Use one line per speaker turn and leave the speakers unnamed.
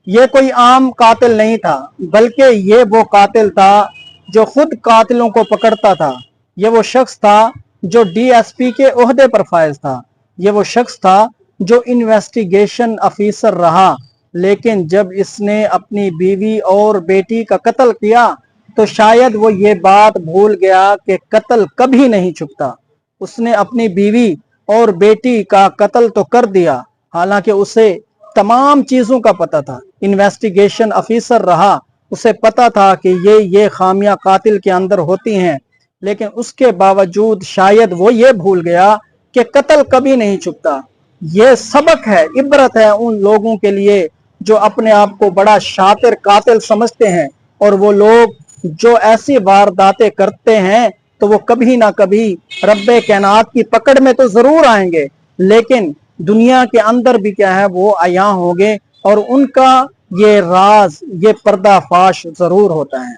ये कोई आम कातिल नहीं था, बल्कि ये वो कातिल था जो खुद कातिलों को पकड़ता था। ये वो शख्स था जो डीएसपी के ओहदे पर फायज था। ये वो शख्स था जो इन्वेस्टिगेशन ऑफिसर रहा, लेकिन जब इसने अपनी बीवी और बेटी का कत्ल किया तो शायद वो ये बात भूल गया कि कत्ल कभी नहीं छुपता। उसने अपनी बीवी और बेटी का कत्ल तो कर दिया, हालांकि उसे तमाम चीजों का पता था। इन्वेस्टिगेशन ऑफिसर रहा, उसे पता था कि ये खामियां कातिल के अंदर होती हैं, लेकिन उसके बावजूद शायद वो ये भूल गया कि कत्ल कभी नहीं छुपता। ये सबक है, इबरत है उन लोगों के लिए जो अपने आप को बड़ा शातिर कातिल समझते हैं, और वो लोग जो ऐसी वारदातें करते हैं तो वो कभी ना कभी रब्बे कायनात की पकड़ में तो जरूर आएंगे, लेकिन दुनिया के अंदर भी क्या है वो आया होंगे, और उनका ये राज, ये पर्दाफाश जरूर होता है।